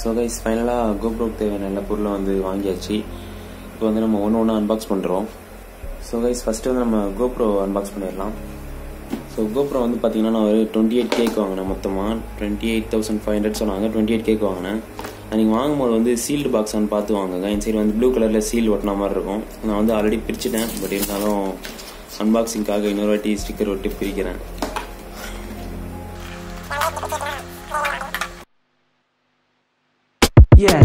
So guys ஃபைனலாக கோப்ரோக்கு தேவையான எல்லா பொருளும் வந்து வாங்கியாச்சு. இப்போ வந்து நம்ம ஒன்று அன்பாக்ஸ் பண்ணுறோம். ஸோ கைஸ் ஃபஸ்ட்டு வந்து நம்ம கோப்ரோ அன்பாக்ஸ் பண்ணிடலாம். ஸோ கோப்ரோ வந்து பார்த்தீங்கன்னா நான் ஒரு 28K வாங்கினேன். மொத்தமாக 28,500 சொன்னாங்க. 28K வாங்கினேன். நீங்கள் வாங்கும்போது வந்து சீல்டு பாக்ஸான்னு பார்த்து வாங்குங்க. என் சைடு வந்து ப்ளூ கலரில் சீல் ஒட்டின மாதிரி இருக்கும். நான் வந்து ஆல்ரெடி பிரிச்சுட்டேன். பட் இருந்தாலும் அன்பாக்சிங்காக இன்னொரு வாட்டி ஸ்டிக்கர் ஒட்டி பிரிக்கிறேன். Yeah.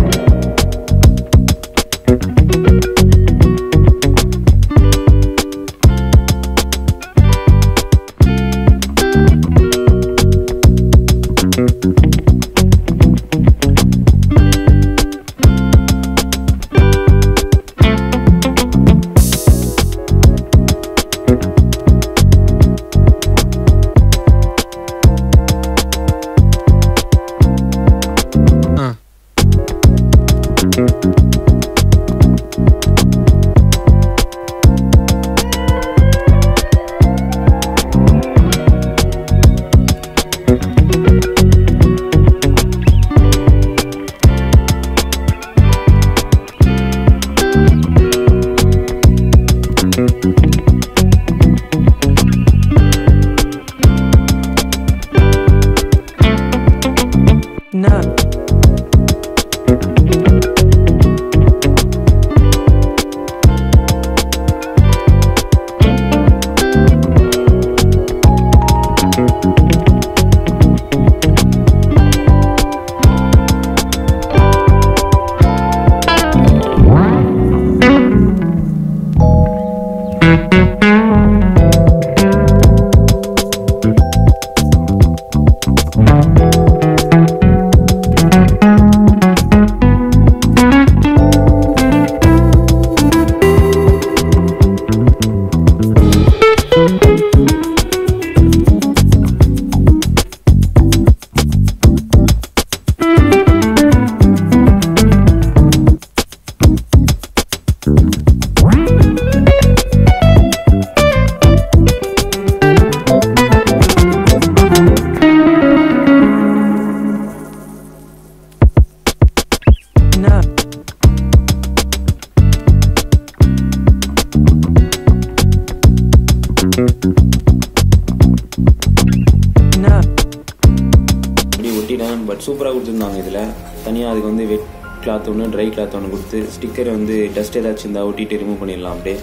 பட் சூப்பராக கொடுத்துருந்தாங்க. இதில் தனியாக அதுக்கு வந்து வெட் கிளாத் ஒன்று, ட்ரை கிளாத் ஒன்று கொடுத்து ஸ்டிக்கர் வந்து டஸ்ட் ஏதாச்சும் இருந்தால் ஒட்டிட்டு ரிமூவ் பண்ணிடலாம். அப்படியே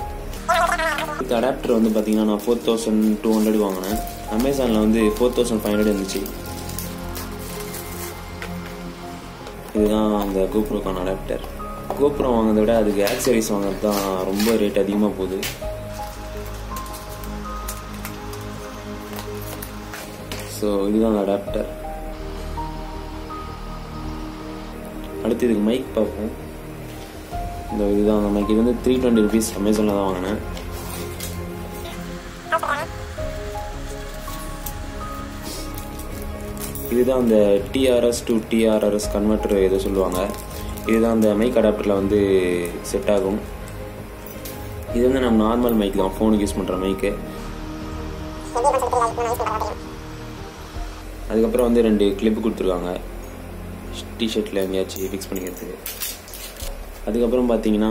இதுக்கு அடாப்டர் வந்து பார்த்தீங்கன்னா நான் 4,200 வாங்கினேன். அமேசானில் வந்து 4,500 இருந்துச்சு. இதுதான் அந்த கோப்ரோக்கான அடாப்டர். கோப்ரோ வாங்கிறத விட அதுக்கு ஆக்சரிஸ் வாங்குறது தான் ரொம்ப ரேட் அதிகமாக போகுது. ஸோ இதுதான் அந்த அடாப்டர். அடுத்து இதுக்கு மைக் பார்ப்போம். இதுதான் அந்த மைக். இது வந்து 320 rupees அமேசானில் தான் வாங்கினேன். இதுதான் அந்த TRS to TRRS கன்வெர்ட்டர் ஏதோ சொல்லுவாங்க. இதுதான் அந்த மைக் அடாப்டரில் வந்து செட் ஆகும். இது வந்து நம்ம நார்மல் மைக் தான், ஃபோனுக்கு யூஸ் பண்ணுற மைக்கு. அதுக்கப்புறம் வந்து 2 கிளிப்பு கொடுத்துருக்காங்க டிஷர்ட்டில் எங்கேயாச்சும் ஃபிக்ஸ் பண்ணிக்கிறதுக்கு. அதுக்கப்புறம் பார்த்தீங்கன்னா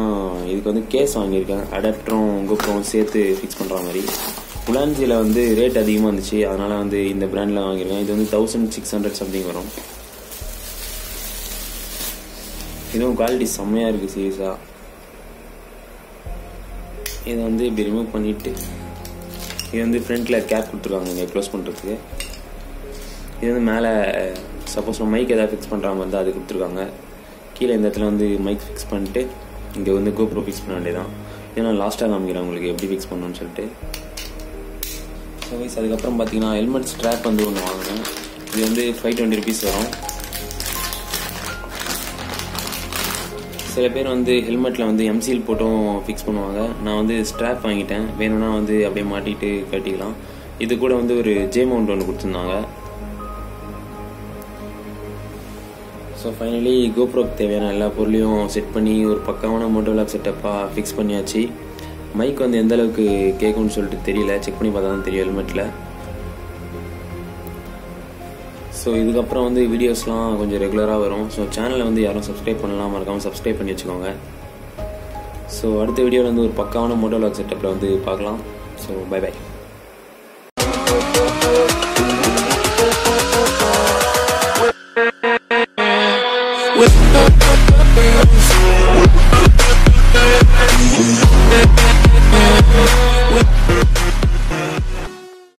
இதுக்கு வந்து கேஸ் வாங்கியிருக்கேன். அடாப்டரும் கோப்ரோவும் சேர்த்து ஃபிக்ஸ் பண்ணுற மாதிரி. உலான்சியில் வந்து ரேட் அதிகமாக இருந்துச்சு, அதனால் வந்து இந்த பிராண்டில் வாங்கியிருக்கேன். இது வந்து 1600 சம்திங் வரும். இதுவும் குவாலிட்டி செம்மையாக இருக்குது சீரியஸாக. இதை வந்து இப்படி ரிமூவ் பண்ணிவிட்டு இது வந்து ஃப்ரண்ட்டில் கேப் கொடுத்துருக்காங்க இங்கே க்ளோஸ் பண்ணுறதுக்கு. இது வந்து மேலே சப்போஸ் நம்ம மைக் எதாவது ஃபிக்ஸ் பண்ணுற மாதிரி இருந்தால் அது கொடுத்துருக்காங்க. கீழே இந்த இடத்துல வந்து மைக் ஃபிக்ஸ் பண்ணிட்டு இங்கே வந்து கோப்ரோ ஃபிக்ஸ் பண்ண வேண்டியதான். ஏன்னா லாஸ்ட்டாக காமிக்கிறேன் உங்களுக்கு எப்படி ஃபிக்ஸ் பண்ணணும்னு சொல்லிட்டு. ஸோ வைஸ் அதுக்கப்புறம் பார்த்தீங்கன்னா ஹெல்மெட் ஸ்ட்ராப் வந்து ஒன்று வாங்கினேன். இது வந்து 520 rupees வரும். சில பேர் வந்து ஹெல்மெட்டில் வந்து எம்சிஎல் போட்டும் ஃபிக்ஸ் பண்ணுவாங்க. நான் வந்து ஸ்ட்ராப் வாங்கிட்டேன். வேணும்னா வந்து அப்படியே மாட்டிட்டு கட்டிக்கலாம். இது கூட வந்து ஒரு ஜே மவுண்ட் ஒன்று கொடுத்துருந்தாங்க. ஸோ ஃபைனலி கோப்ரோக்கு தேவையான எல்லா பொருளையும் செட் பண்ணி ஒரு பக்காவான மோட்டோவிளாக் செட்டப்பாக ஃபிக்ஸ் பண்ணியாச்சு. மைக் வந்து எந்த அளவுக்கு கேட்கும்னு சொல்லிட்டு தெரியல, செக் பண்ணி பார்த்தா தான் தெரியும் ஹெல்மெட்டில். ஸோ இதுக்கப்புறம் வந்து வீடியோஸ்லாம் கொஞ்சம் ரெகுலராக வரும். ஸோ சேனலை வந்து யாரும் சப்ஸ்கிரைப் பண்ணலாம், மறக்காமல் சப்ஸ்கிரைப் பண்ணி வச்சுக்கோங்க. ஸோ அடுத்த வீடியோவில் வந்து ஒரு பக்காவான மோட்டோ வ்ளாக் செட்டப்பில் வந்து பார்க்கலாம். So by by. With